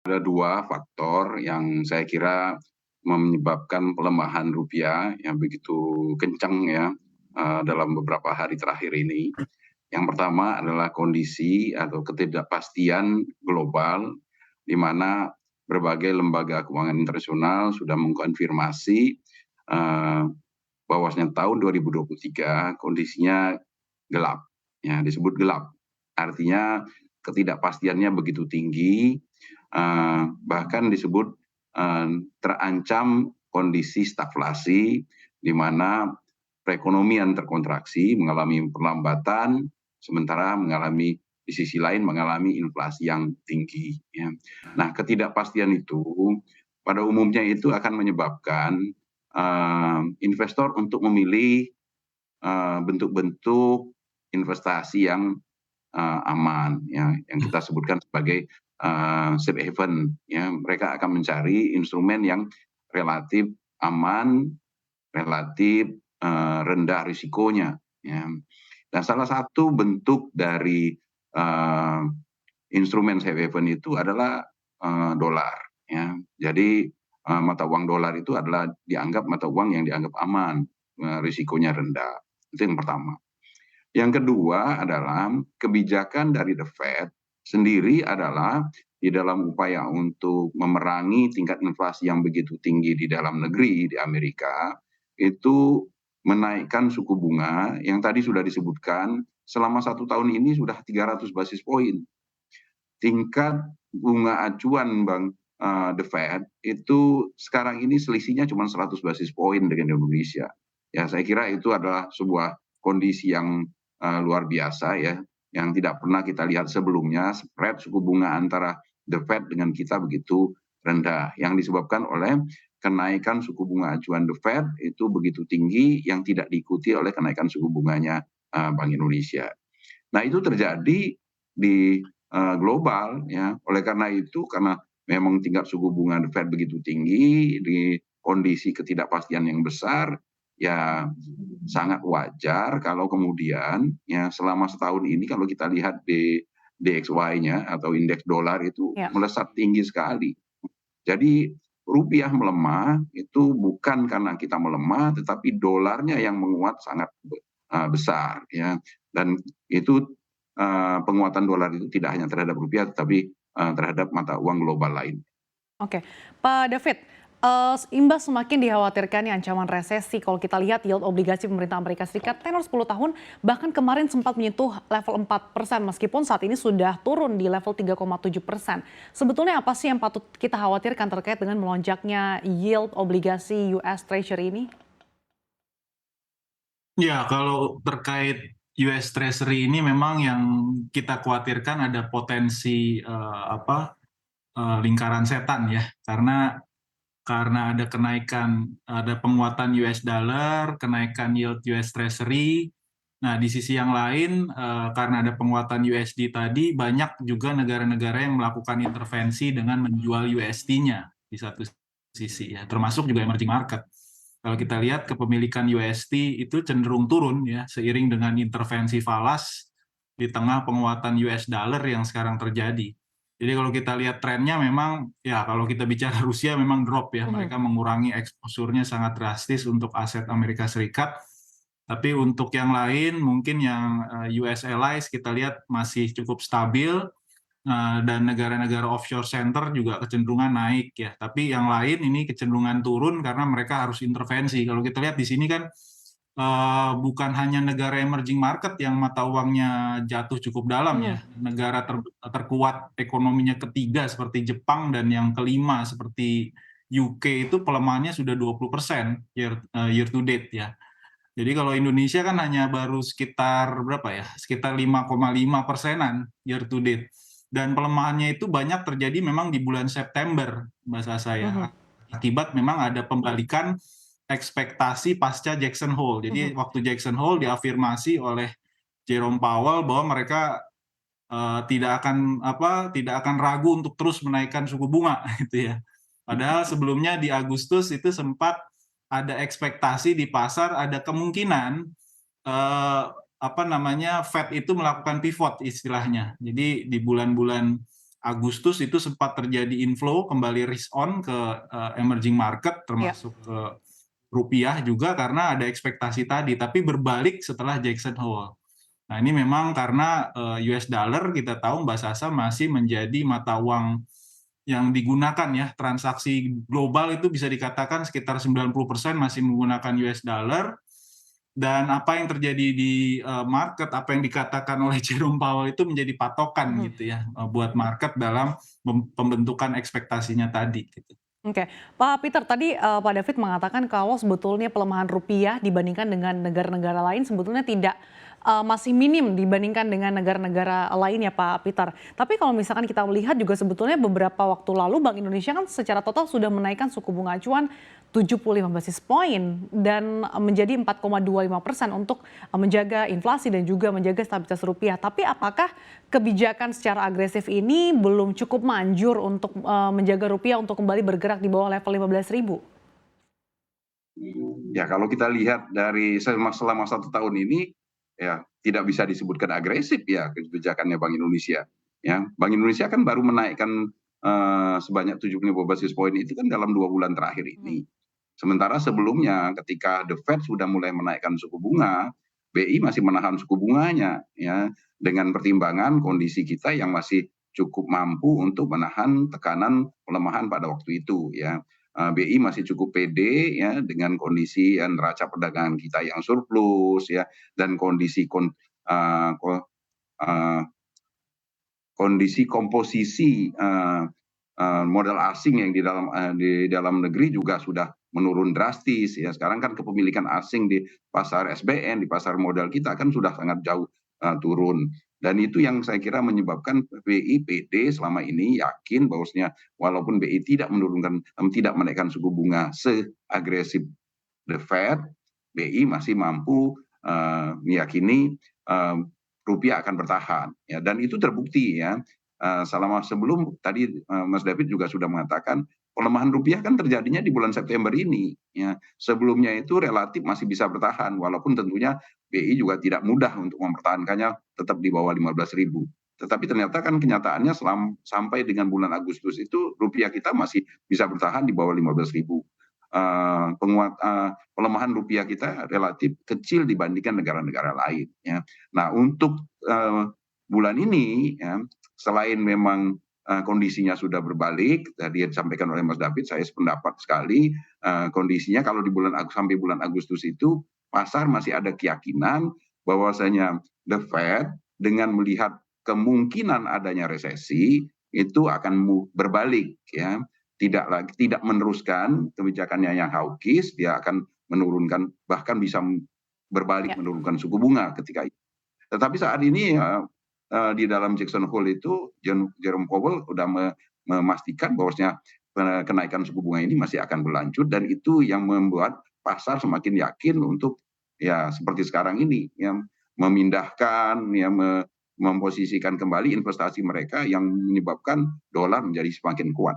Ada dua faktor yang saya kira menyebabkan pelemahan rupiah yang begitu kencang ya dalam beberapa hari terakhir ini. Yang pertama adalah kondisi atau ketidakpastian global di mana berbagai lembaga keuangan internasional sudah mengkonfirmasi eh, bahwasanya tahun 2023 kondisinya gelap, ya disebut gelap. Artinya ketidakpastiannya begitu tinggi, bahkan disebut terancam kondisi stagflasi di mana perekonomian terkontraksi, mengalami perlambatan, sementara mengalami di sisi lain mengalami inflasi yang tinggi. Ya. Nah, ketidakpastian itu pada umumnya itu akan menyebabkan investor untuk memilih bentuk-bentuk investasi yang aman, ya, yang kita sebutkan sebagai safe haven. Ya. Mereka akan mencari instrumen yang relatif aman, relatif rendah risikonya. Ya. Dan salah satu bentuk dari uh, instrumen safe haven itu adalah dolar. Ya. Jadi mata uang dolar itu adalah dianggap mata uang yang dianggap aman, risikonya rendah. Itu yang pertama. Yang kedua adalah kebijakan dari The Fed sendiri adalah di dalam upaya untuk memerangi tingkat inflasi yang begitu tinggi di dalam negeri di Amerika, itu menaikkan suku bunga yang tadi sudah disebutkan selama 1 tahun ini sudah 300 basis poin. Tingkat bunga acuan The Fed itu sekarang ini selisihnya cuma 100 basis poin dengan Indonesia. Ya, saya kira itu adalah sebuah kondisi yang luar biasa ya, yang tidak pernah kita lihat sebelumnya. Spread suku bunga antara The Fed dengan kita begitu rendah, yang disebabkan oleh kenaikan suku bunga acuan The Fed itu begitu tinggi yang tidak diikuti oleh kenaikan suku bunganya Bank Indonesia. Nah, itu terjadi di global ya. Oleh karena itu, karena memang tingkat suku bunga The Fed begitu tinggi di kondisi ketidakpastian yang besar, ya sangat wajar kalau kemudian ya selama setahun ini kalau kita lihat di DXY-nya atau indeks dolar itu Ya. melesat tinggi sekali. Jadi rupiah melemah itu bukan karena kita melemah, tetapi dolarnya yang menguat sangat besar ya. Dan itu penguatan dolar itu tidak hanya terhadap rupiah, tetapi terhadap mata uang global lain. Oke, Pak David, imbas semakin dikhawatirkannya ancaman resesi kalau kita lihat yield obligasi pemerintah Amerika Serikat tenor 10 tahun bahkan kemarin sempat menyentuh level 4% meskipun saat ini sudah turun di level 3,7%. Sebetulnya apa sih yang patut kita khawatirkan terkait dengan melonjaknya yield obligasi US Treasury ini? Ya, kalau terkait US Treasury ini memang yang kita khawatirkan ada potensi lingkaran setan ya, karena ada kenaikan, ada penguatan US dollar, kenaikan yield US Treasury. Nah, di sisi yang lain, karena ada penguatan USD tadi, banyak juga negara-negara yang melakukan intervensi dengan menjual USD-nya di satu sisi ya, termasuk juga emerging market. Kalau kita lihat kepemilikan USD itu cenderung turun ya, seiring dengan intervensi falas di tengah penguatan US dollar yang sekarang terjadi. Jadi kalau kita lihat trennya memang ya kalau kita bicara Rusia memang drop ya, mereka mengurangi eksposurnya sangat drastis untuk aset Amerika Serikat. Tapi untuk yang lain mungkin yang US allies kita lihat masih cukup stabil dan negara-negara offshore center juga kecenderungan naik ya. Tapi yang lain ini kecenderungan turun karena mereka harus intervensi. Kalau kita lihat di sini kan bukan hanya negara emerging market yang mata uangnya jatuh cukup dalam ya. Negara terkuat ekonominya ketiga seperti Jepang dan yang kelima seperti UK itu pelemahannya sudah 20% year to date ya. Jadi kalau Indonesia kan hanya baru sekitar berapa ya? Sekitar 5,5%-an year to date. Dan pelemahannya itu banyak terjadi memang di bulan September, bahasa saya. Akibat memang ada pembalikan ekspektasi pasca Jackson Hole. Jadi waktu Jackson Hole diafirmasi oleh Jerome Powell bahwa mereka tidak akan ragu untuk terus menaikkan suku bunga gitu ya. Padahal sebelumnya di Agustus itu sempat ada ekspektasi di pasar ada kemungkinan Fed itu melakukan pivot istilahnya. Jadi di bulan-bulan Agustus itu sempat terjadi inflow kembali risk on ke emerging market Ya. termasuk ke rupiah juga karena ada ekspektasi tadi, tapi berbalik setelah Jackson Hole. Nah ini memang karena US dollar kita tahu Mbak Sasa masih menjadi mata uang yang digunakan ya, transaksi global itu bisa dikatakan sekitar 90% masih menggunakan US dollar. Dan apa yang terjadi di market, apa yang dikatakan oleh Jerome Powell itu menjadi patokan gitu ya, buat market dalam pembentukan ekspektasinya tadi gitu. Oke, Pak Peter tadi Pak David mengatakan kalau sebetulnya pelemahan rupiah dibandingkan dengan negara-negara lain sebetulnya tidak masih minim dibandingkan dengan negara-negara lain ya Pak Peter. Tapi kalau misalkan kita melihat juga sebetulnya beberapa waktu lalu Bank Indonesia kan secara total sudah menaikkan suku bunga acuan 75 basis poin dan menjadi 4,25% untuk menjaga inflasi dan juga menjaga stabilitas rupiah. Tapi apakah kebijakan secara agresif ini belum cukup manjur untuk menjaga rupiah untuk kembali bergerak di bawah level 15.000? Ya kalau kita lihat dari selama 1 tahun ini, ya tidak bisa disebutkan agresif ya kebijakannya Bank Indonesia. Ya, Bank Indonesia kan baru menaikkan sebanyak 75 basis poin itu kan dalam 2 bulan terakhir ini. Sementara sebelumnya ketika The Fed sudah mulai menaikkan suku bunga, BI masih menahan suku bunganya ya dengan pertimbangan kondisi kita yang masih cukup mampu untuk menahan tekanan pelemahan pada waktu itu ya. BI masih cukup pede ya dengan kondisi neraca perdagangan kita yang surplus ya dan kondisi komposisi modal asing yang di dalam negeri juga sudah menurun drastis ya. Sekarang kan kepemilikan asing di pasar SBN, di pasar modal kita kan sudah sangat jauh turun. Dan itu yang saya kira menyebabkan BI PD selama ini yakin bahwasanya walaupun BI tidak tidak menaikkan suku bunga seagresif The Fed, BI masih mampu meyakini rupiah akan bertahan ya, dan itu terbukti ya. Selama sebelum tadi Mas David juga sudah mengatakan pelemahan rupiah kan terjadinya di bulan September ini ya. Sebelumnya itu relatif masih bisa bertahan walaupun tentunya BI juga tidak mudah untuk mempertahankannya tetap di bawah 15.000. Tetapi ternyata kan kenyataannya sampai dengan bulan Agustus itu rupiah kita masih bisa bertahan di bawah 15.000. Pelemahan rupiah kita relatif kecil dibandingkan negara-negara lain ya. Nah untuk bulan ini ya, selain memang kondisinya sudah berbalik tadi disampaikan oleh Mas David, saya sependapat sekali kondisinya kalau di sampai bulan Agustus itu pasar masih ada keyakinan bahwasanya The Fed dengan melihat kemungkinan adanya resesi itu akan berbalik ya, tidak meneruskan kebijakannya yang hawkish, dia akan menurunkan bahkan bisa berbalik Ya. menurunkan suku bunga ketika itu. Tetapi saat ini di dalam Jackson Hole itu Jerome Powell sudah memastikan bahwasanya kenaikan suku bunga ini masih akan berlanjut dan itu yang membuat pasar semakin yakin untuk ya seperti sekarang ini yang memindahkan ya memposisikan kembali investasi mereka yang menyebabkan dolar menjadi semakin kuat.